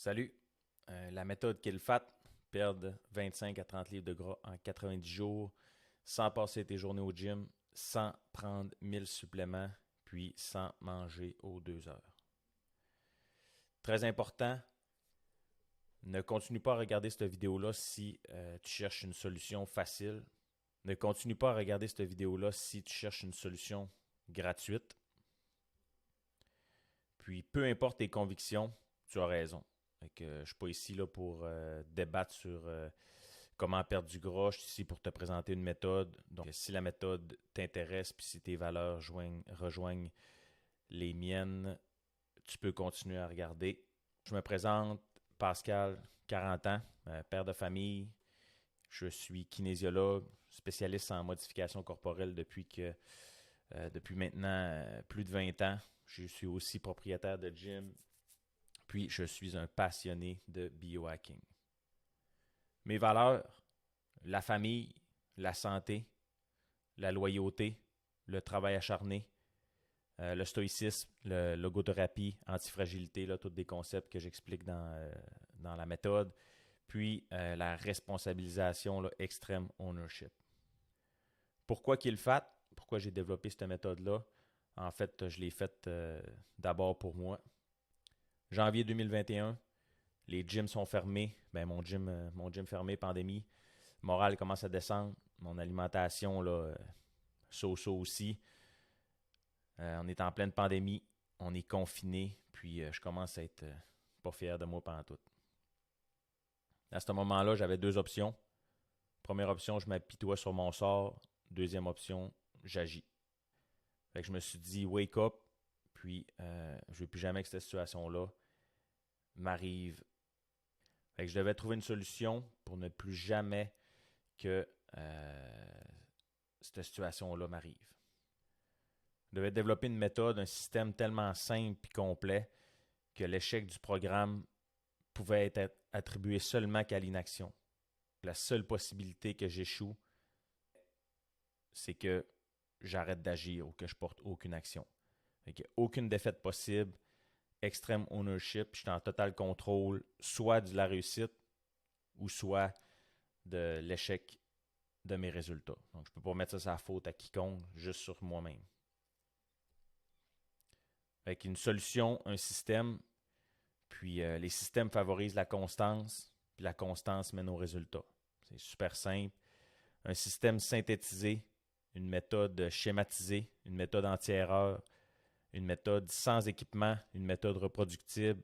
Salut. La méthode KillFat, perdre 25 à 30 livres de gras en 90 jours, sans passer tes journées au gym, sans prendre 1000 suppléments, puis sans manger aux 2 heures. Très important, ne continue pas à regarder cette vidéo-là si tu cherches une solution facile. Ne continue pas à regarder cette vidéo-là si tu cherches une solution gratuite. Puis, peu importe tes convictions, tu as raison. Je ne suis pas ici là, pour débattre sur comment perdre du gras. Je suis ici pour te présenter une méthode. Donc, si la méthode t'intéresse puis si tes valeurs rejoignent les miennes, tu peux continuer à regarder. Je me présente, Pascal, 40 ans, père de famille. Je suis kinésiologue, spécialiste en modification corporelle depuis maintenant plus de 20 ans. Je suis aussi propriétaire de gym, puis je suis un passionné de biohacking. Mes valeurs, la famille, la santé, la loyauté, le travail acharné, le stoïcisme, la logothérapie, antifragilité, là, tous des concepts que j'explique dans la méthode, puis la responsabilisation, là, extreme ownership. Pourquoi qu'il fat? Pourquoi j'ai développé cette méthode-là? En fait, je l'ai faite d'abord pour moi. Janvier 2021, les gyms sont fermés. Ben, mon gym fermé, pandémie. Morale commence à descendre. Mon alimentation, là, so-so aussi. On est en pleine pandémie. On est confiné. Puis, je commence à être pas fier de moi pendant tout. À ce moment-là, j'avais deux options. Première option, je m'apitoie sur mon sort. Deuxième option, j'agis. Fait que je me suis dit, wake up. Puis, je ne veux plus jamais que cette situation-là m'arrive. Fait que je devais trouver une solution pour ne plus jamais que cette situation-là m'arrive. Je devais développer une méthode, un système tellement simple et complet que l'échec du programme pouvait être attribué seulement qu'à l'inaction. La seule possibilité que j'échoue, c'est que j'arrête d'agir ou que je porte aucune action. Fait qu'il n'y a aucune défaite possible, extreme ownership, je suis en total contrôle soit de la réussite ou soit de l'échec de mes résultats. Donc, je ne peux pas mettre ça sur la faute à quiconque, juste sur moi-même. Avec une solution, un système, puis les systèmes favorisent la constance, puis la constance mène au résultat. C'est super simple. Un système synthétisé, une méthode schématisée, une méthode anti-erreur, une méthode sans équipement, une méthode reproductible,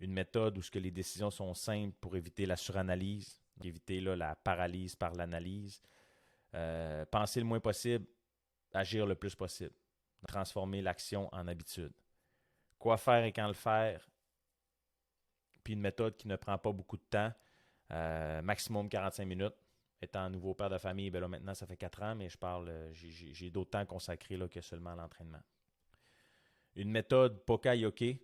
une méthode où ce que les décisions sont simples pour éviter la suranalyse, éviter là, la paralyse par l'analyse, penser le moins possible, agir le plus possible, transformer l'action en habitude. Quoi faire et quand le faire, puis une méthode qui ne prend pas beaucoup de temps, maximum 45 minutes. Étant nouveau père de famille, ben là, maintenant ça fait 4 ans, mais j'ai d'autres temps consacrés là, que seulement à l'entraînement. Une méthode Poka-Yoke,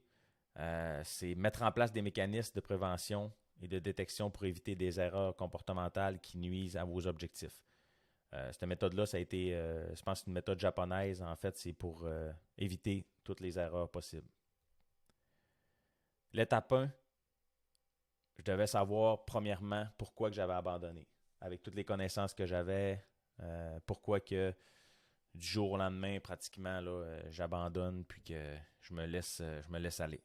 c'est mettre en place des mécanismes de prévention et de détection pour éviter des erreurs comportementales qui nuisent à vos objectifs. Cette méthode-là, ça a été, je pense, une méthode japonaise. En fait, c'est pour éviter toutes les erreurs possibles. L'étape 1, je devais savoir, premièrement, pourquoi que j'avais abandonné. Avec toutes les connaissances que j'avais, pourquoi que du jour au lendemain, pratiquement, là, j'abandonne puis que je me laisse aller.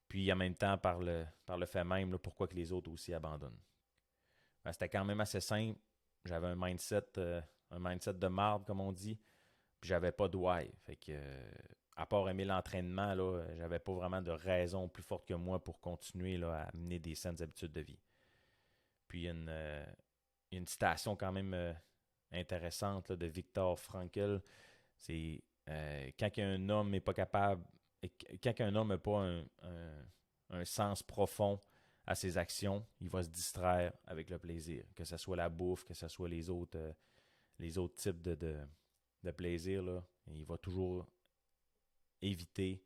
Puis en même temps, par le fait même, là, pourquoi que les autres aussi abandonnent. Ben, c'était quand même assez simple. J'avais un mindset de marde, comme on dit, puis j'avais pas de why. Fait que, à part aimer l'entraînement, là, j'avais pas vraiment de raison plus forte que moi pour continuer là, à amener des saines habitudes de vie. Puis il y a une citation quand même intéressante là, de Viktor Frankl. C'est quand un homme n'est pas capable, quand un homme n'a pas un sens profond à ses actions, il va se distraire avec le plaisir. Que ce soit la bouffe, que ce soit les autres types de plaisir, là, il va toujours éviter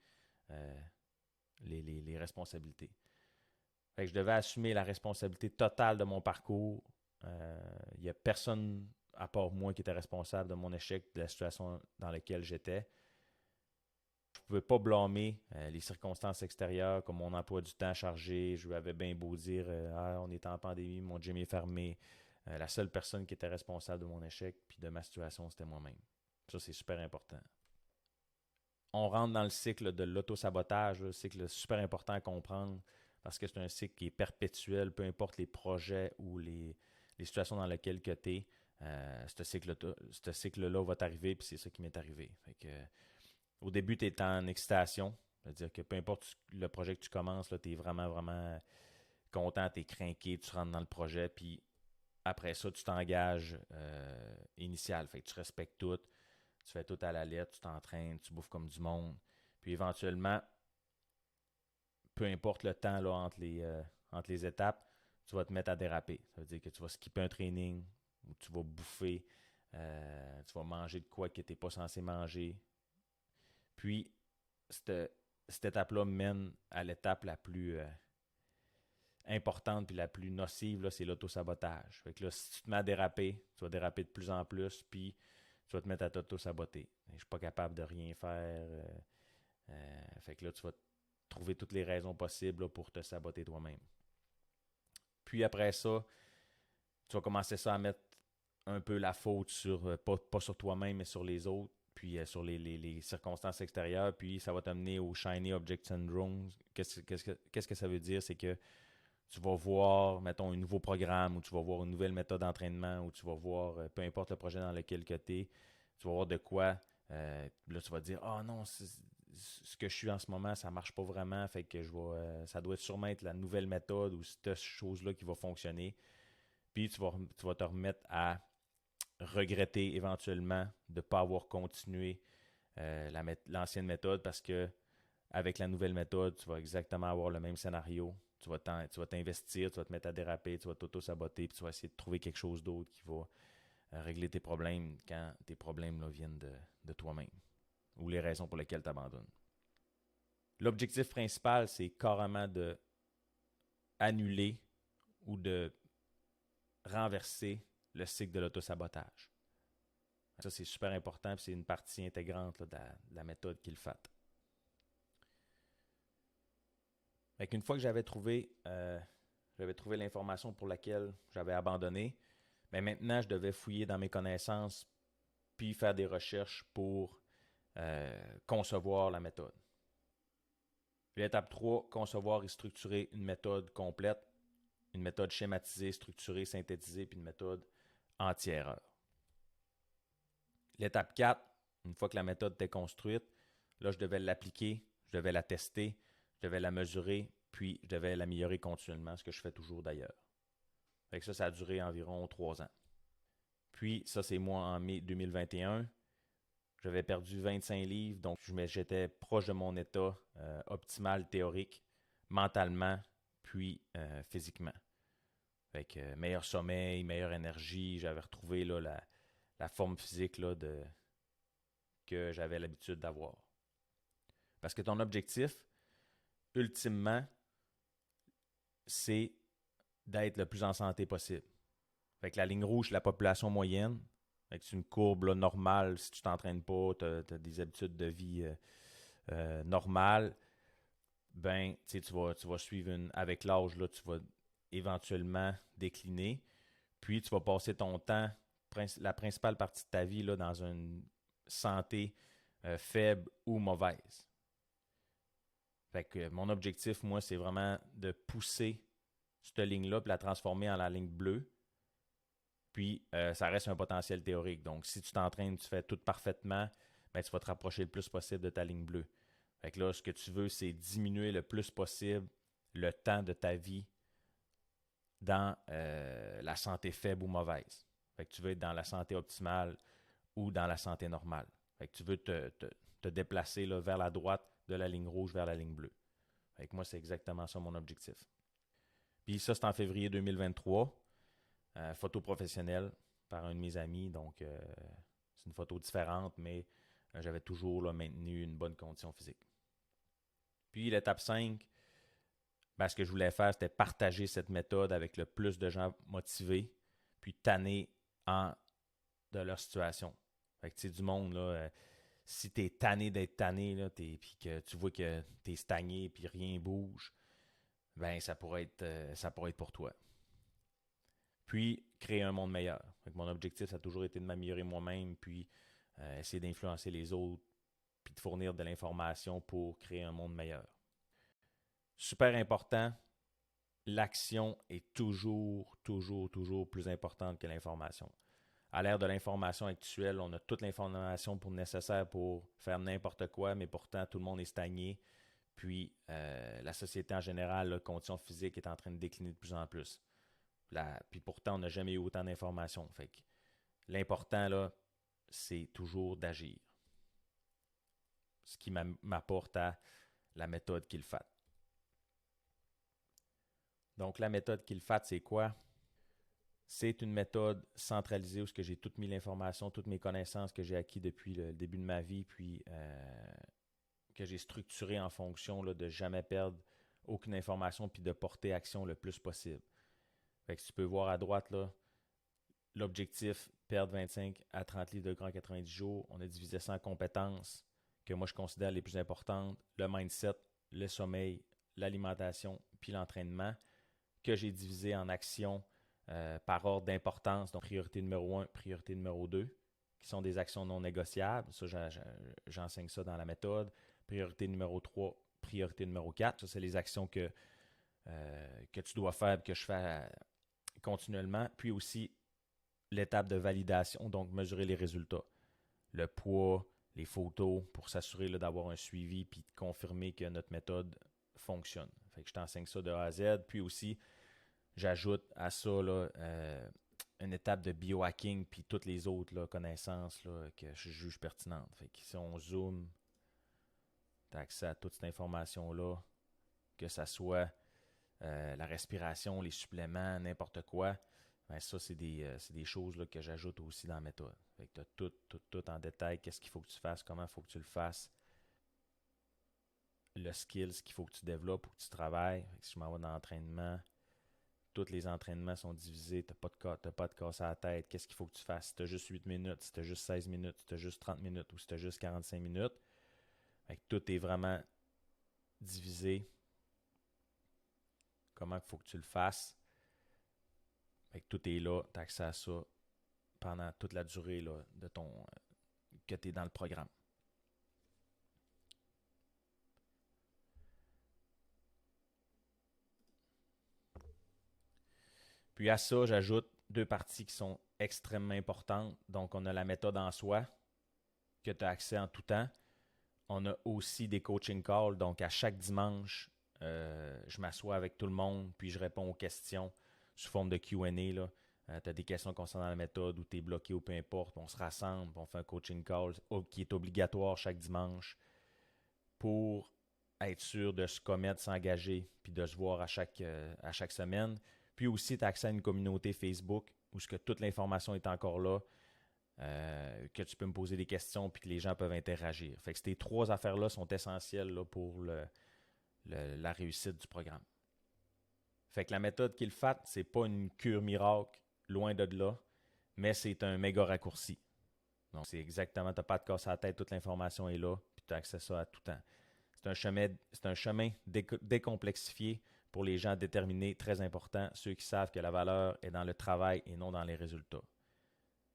les responsabilités. Fait que je devais assumer la responsabilité totale de mon parcours. Il n'y a personne à part moi qui était responsable de mon échec, de la situation dans laquelle j'étais. Je pouvais pas blâmer les circonstances extérieures, comme mon emploi du temps chargé. Je lui avais bien beau dire on est en pandémie, mon gym est fermé. La seule personne qui était responsable de mon échec puis de ma situation, c'était moi-même. Ça, c'est super important. On rentre dans le cycle de l'auto-sabotage, le cycle super important à comprendre parce que c'est un cycle qui est perpétuel, peu importe les projets ou les situations dans lesquelles tu es. Ce cycle-là va t'arriver, puis c'est ça qui m'est arrivé. Fait que, au début, tu es en excitation, c'est-à-dire que peu importe le projet que tu commences, tu es vraiment, vraiment content, tu es craqué, tu rentres dans le projet, puis après ça, tu t'engages initial. Fait que tu respectes tout, tu fais tout à la lettre, tu t'entraînes, tu bouffes comme du monde. Puis éventuellement, peu importe le temps là, entre les étapes, tu vas te mettre à déraper. Ça veut dire que tu vas skipper un training ou tu vas bouffer, tu vas manger de quoi que tu n'es pas censé manger. Puis, cette étape-là mène à l'étape la plus importante puis la plus nocive, là, c'est l'autosabotage. Fait que là, si tu te mets à déraper, tu vas déraper de plus en plus, puis tu vas te mettre à t'auto-saboter. Je suis pas capable de rien faire. Fait que là, tu vas trouver toutes les raisons possibles là, pour te saboter toi-même. Puis après ça, tu vas commencer ça à mettre un peu la faute sur, pas sur toi-même, mais sur les autres, puis sur les circonstances extérieures, puis ça va t'amener au Shiny Object Syndrome. Qu'est-ce que ça veut dire? C'est que tu vas voir, mettons, un nouveau programme, ou tu vas voir une nouvelle méthode d'entraînement, ou tu vas voir, peu importe le projet dans lequel tu es, tu vas voir de quoi, là tu vas dire « Ah non, ce que je suis en ce moment, ça marche pas vraiment, fait que ça doit sûrement être la nouvelle méthode ou cette chose-là qui va fonctionner. » Puis tu vas te remettre à regretter éventuellement de ne pas avoir continué l'ancienne méthode parce que avec la nouvelle méthode, tu vas exactement avoir le même scénario. Tu vas t'investir, tu vas te mettre à déraper, tu vas t'auto-saboter, puis tu vas essayer de trouver quelque chose d'autre qui va régler tes problèmes quand tes problèmes là, viennent de toi-même ou les raisons pour lesquelles tu abandonnes. L'objectif principal, c'est carrément de annuler ou de renverser le cycle de l'autosabotage. Ça, c'est super important, puis c'est une partie intégrante là, de la méthode KillFat. Une fois que j'avais trouvé l'information pour laquelle j'avais abandonné, mais maintenant, je devais fouiller dans mes connaissances puis faire des recherches pour concevoir la méthode. Puis l'étape 3, concevoir et structurer une méthode complète, une méthode schématisée, structurée, synthétisée, puis une méthode anti-erreur. L'étape 4, une fois que la méthode était construite, là, je devais l'appliquer, je devais la tester, je devais la mesurer, puis je devais l'améliorer continuellement, ce que je fais toujours d'ailleurs. Fait que ça a duré environ 3 ans. Puis, ça, c'est moi en mai 2021. J'avais perdu 25 livres, donc j'étais proche de mon état optimal théorique, mentalement, puis physiquement. Fait que meilleur sommeil, meilleure énergie, j'avais retrouvé là, la forme physique là, que j'avais l'habitude d'avoir. Parce que ton objectif, ultimement, c'est d'être le plus en santé possible. Fait que la ligne rouge, c'est la population moyenne. Fait que c'est une courbe là, normale. Si tu t'entraînes pas, tu as des habitudes de vie normales, ben, tu vas suivre avec l'âge, là, tu vas éventuellement décliner. Puis, tu vas passer ton temps, la principale partie de ta vie, là, dans une santé faible ou mauvaise. Fait que mon objectif, moi, c'est vraiment de pousser cette ligne-là puis la transformer en la ligne bleue. Puis, ça reste un potentiel théorique. Donc, si tu t'entraînes, tu fais tout parfaitement, ben, tu vas te rapprocher le plus possible de ta ligne bleue. Fait que là, ce que tu veux, c'est diminuer le plus possible le temps de ta vie dans la santé faible ou mauvaise. Fait que tu veux être dans la santé optimale ou dans la santé normale. Fait que tu veux te déplacer là, vers la droite de la ligne rouge vers la ligne bleue. Fait que moi, c'est exactement ça mon objectif. Puis ça, c'est en février 2023. Photo professionnelle par un de mes amis. Donc, c'est une photo différente, mais j'avais toujours là, maintenu une bonne condition physique. Puis l'étape 5, ben, ce que je voulais faire, c'était partager cette méthode avec le plus de gens motivés, puis tannés de leur situation. Fait que tu sais, du monde, là, Si tu es tanné d'être tanné, là, puis que tu vois que tu es stagné, puis rien bouge, ben ça pourrait être pour toi. Puis, créer un monde meilleur. Donc, mon objectif, ça a toujours été de m'améliorer moi-même, puis essayer d'influencer les autres, puis de fournir de l'information pour créer un monde meilleur. Super important, l'action est toujours, toujours, toujours plus importante que l'information. À l'ère de l'information actuelle, on a toute l'information nécessaire pour faire n'importe quoi, mais pourtant, tout le monde est stagné. Puis, la société en général, la condition physique est en train de décliner de plus en plus. Puis pourtant, on n'a jamais eu autant d'informations. Fait que l'important, là, c'est toujours d'agir. Ce qui m'apporte à la méthode qu'il fait. Donc, la méthode qu'il fait, c'est quoi? C'est une méthode centralisée où j'ai toutes mis l'information, toutes mes connaissances que j'ai acquises depuis le début de ma vie, puis que j'ai structuré en fonction là, de jamais perdre aucune information, puis de porter action le plus possible. Fait que tu peux voir à droite, là, l'objectif, perdre 25 à 30 livres de gras en 90 jours. On a divisé ça en compétences que moi je considère les plus importantes. Le mindset, le sommeil, l'alimentation, puis l'entraînement, que j'ai divisé en actions par ordre d'importance. Donc, priorité numéro 1, priorité numéro 2, qui sont des actions non négociables. Ça, j'enseigne ça dans la méthode. Priorité numéro 3, priorité numéro 4. Ça, c'est les actions que tu dois faire, que je fais continuellement. Puis aussi, l'étape de validation, donc mesurer les résultats. Le poids, les photos, pour s'assurer là, d'avoir un suivi puis de confirmer que notre méthode fonctionne. Fait que je t'enseigne ça de A à Z. Puis aussi, j'ajoute à ça là, une étape de biohacking puis toutes les autres là, connaissances là, que je juge pertinentes. Fait que si on zoome, tu as accès à toute cette information-là, que ça soit la respiration, les suppléments, n'importe quoi. Ben ça, c'est des choses là, que j'ajoute aussi dans la méthode. Fait que tu as tout en détail, qu'est-ce qu'il faut que tu fasses, comment il faut que tu le fasses, le skill, ce qu'il faut que tu développes ou que tu travailles. Fait que si je m'en vais dans l'entraînement, tous les entraînements sont divisés, tu n'as pas de casse à la tête, qu'est-ce qu'il faut que tu fasses, si tu as juste 8 minutes, si tu as juste 16 minutes, si tu as juste 30 minutes ou si tu as juste 45 minutes. Fait que tout est vraiment divisé. Comment il faut que tu le fasses. Fait que tout est là, tu as accès à ça pendant toute la durée là, de que tu es dans le programme. Puis à ça, j'ajoute 2 parties qui sont extrêmement importantes. Donc, on a la méthode en soi, que tu as accès en tout temps. On a aussi des coaching calls. Donc, à chaque dimanche, je m'assois avec tout le monde, puis je réponds aux questions sous forme de Q&A. Tu as des questions concernant la méthode ou tu es bloqué ou peu importe. On se rassemble, on fait un coaching call qui est obligatoire chaque dimanche pour être sûr de se commettre, s'engager, puis de se voir à chaque semaine. Puis aussi, tu as accès à une communauté Facebook où toute l'information est encore là, que tu peux me poser des questions puis que les gens peuvent interagir. Fait que ces 3 affaires-là sont essentielles là, pour la réussite du programme. Fait que la méthode qu'il fait, c'est pas une cure miracle, loin de là, mais c'est un méga raccourci. Donc, c'est exactement, tu n'as pas de casse à la tête, toute l'information est là, puis tu as accès à ça à tout temps. C'est un chemin décomplexifié pour les gens déterminés, très important, ceux qui savent que la valeur est dans le travail et non dans les résultats.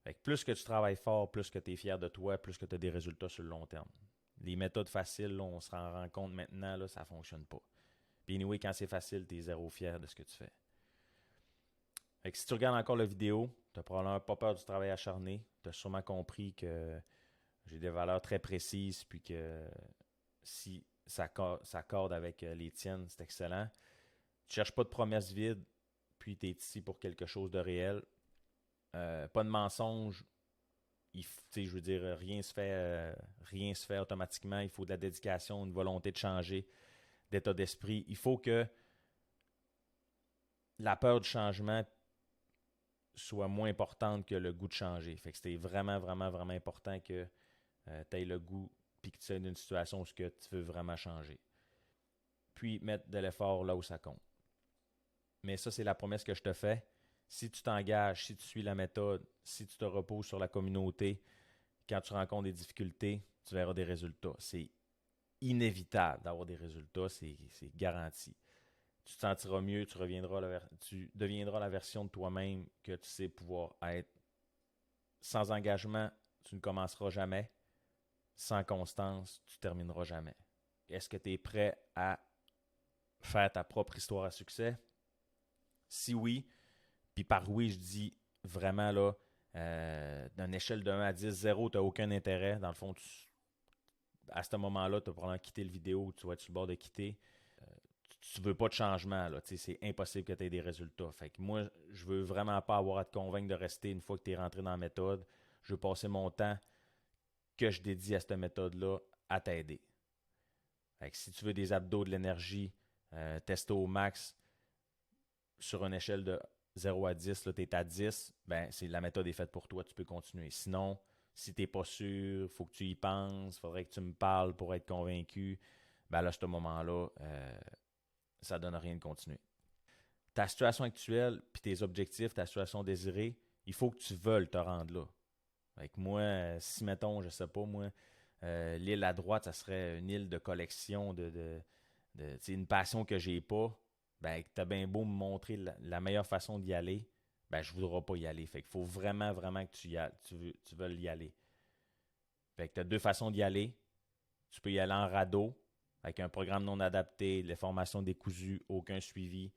Fait que plus que tu travailles fort, plus que tu es fier de toi, plus que tu as des résultats sur le long terme. Les méthodes faciles, là, on se rend compte maintenant, là, ça ne fonctionne pas. Puis anyway, quand c'est facile, tu es zéro fier de ce que tu fais. Fait que si tu regardes encore la vidéo, tu n'as probablement pas peur du travail acharné. Tu as sûrement compris que j'ai des valeurs très précises, puis que si ça corde avec les tiennes, c'est excellent. Tu ne cherches pas de promesses vides, puis tu es ici pour quelque chose de réel. Pas de mensonge. Je veux dire, rien se fait automatiquement. Il faut de la dédication, une volonté de changer, d'état d'esprit. Il faut que la peur du changement soit moins importante que le goût de changer. Fait que c'était vraiment, vraiment, vraiment important que tu aies le goût puis que tu sois dans une situation où tu veux vraiment changer. Puis mettre de l'effort là où ça compte. Mais ça, c'est la promesse que je te fais. Si tu t'engages, si tu suis la méthode, si tu te reposes sur la communauté, quand tu rencontres des difficultés, tu verras des résultats. C'est inévitable d'avoir des résultats, c'est garanti. Tu te sentiras mieux, tu deviendras la version de toi-même que tu sais pouvoir être. Sans engagement, tu ne commenceras jamais. Sans constance, tu ne termineras jamais. Est-ce que tu es prêt à faire ta propre histoire à succès? Si oui, puis par oui, je dis vraiment là, d'une échelle de 1 à 10, 0, tu n'as aucun intérêt. Dans le fond, à ce moment-là, tu vas probablement quitter le vidéo, tu vas être sur le bord de quitter. Tu ne veux pas de changement, là. C'est impossible que tu aies des résultats. Fait que moi, je veux vraiment pas avoir à te convaincre de rester une fois que tu es rentré dans la méthode. Je veux passer mon temps que je dédie à cette méthode-là à t'aider. Fait que si tu veux des abdos, de l'énergie, testo au max, sur une échelle de 0 à 10, tu es à 10, ben, la méthode est faite pour toi, tu peux continuer. Sinon, si tu n'es pas sûr, il faut que tu y penses, il faudrait que tu me parles pour être convaincu, ben là, à ce moment-là, ça ne donne rien de continuer. Ta situation actuelle, puis tes objectifs, ta situation désirée, il faut que tu veuilles te rendre là. Avec moi, si mettons, je sais pas, moi, l'île à droite, ça serait une île de collection de une passion que j'ai pas, ben tu as bien beau me montrer la meilleure façon d'y aller, ben je ne voudrais pas y aller. Fait qu'il faut vraiment, vraiment que tu veuilles y aller. Fait que tu as deux façons d'y aller. Tu peux y aller en radeau, avec un programme non adapté, les formations décousues, aucun suivi.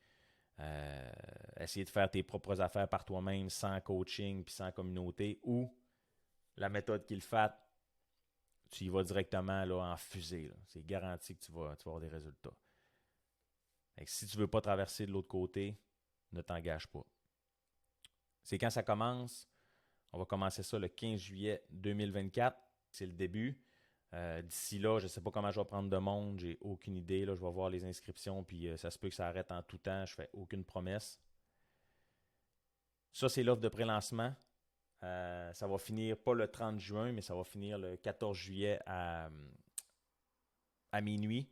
Essayer de faire tes propres affaires par toi-même, sans coaching puis sans communauté, ou la méthode qu'il fait, tu y vas directement là, en fusée. Là. C'est garanti que tu vas avoir des résultats. Et si tu ne veux pas traverser de l'autre côté, ne t'engage pas. C'est quand ça commence. On va commencer ça le 15 juillet 2024. C'est le début. D'ici là, je ne sais pas comment je vais prendre de monde. J'ai aucune idée. Là, je vais voir les inscriptions, puis ça se peut que ça arrête en tout temps. Je ne fais aucune promesse. Ça, c'est l'offre de pré-lancement. Ça va finir pas le 30 juin, mais ça va finir le 14 juillet à minuit.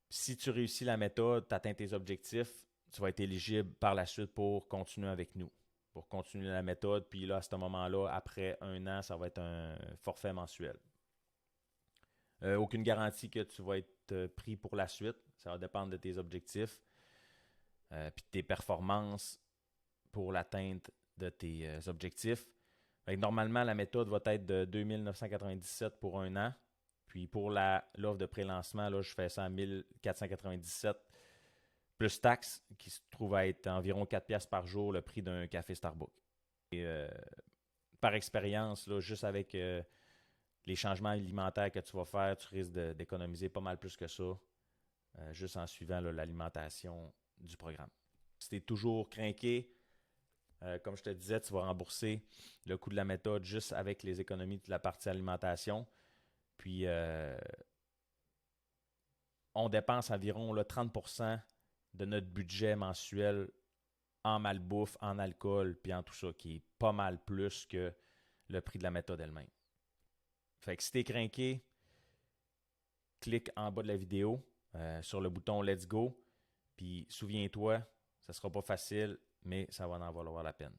Si tu réussis la méthode, tu atteins tes objectifs, tu vas être éligible par la suite pour continuer avec nous, pour continuer la méthode. Puis là, à ce moment-là, après 1 an, ça va être un forfait mensuel. Aucune garantie que tu vas être pris pour la suite. Ça va dépendre de tes objectifs puis de tes performances pour l'atteinte de tes objectifs. Normalement, la méthode va être de 2 997 pour 1 an. Puis pour l'offre de pré-lancement, là, je fais ça à 1497 plus taxes, qui se trouve à être environ 4$ par jour, le prix d'un café Starbucks. Et, par expérience, là, juste avec les changements alimentaires que tu vas faire, tu risques d'économiser pas mal plus que ça, juste en suivant là, l'alimentation du programme. Si tu es toujours crinqué, comme je te disais, tu vas rembourser le coût de la méthode juste avec les économies de la partie alimentation. Puis, on dépense environ là, 30% de notre budget mensuel en malbouffe, en alcool, puis en tout ça, qui est pas mal plus que le prix de la méthode elle-même. Fait que si t'es crinqué, clique en bas de la vidéo sur le bouton Let's Go. Puis souviens-toi, ça sera pas facile, mais ça va en valoir la peine.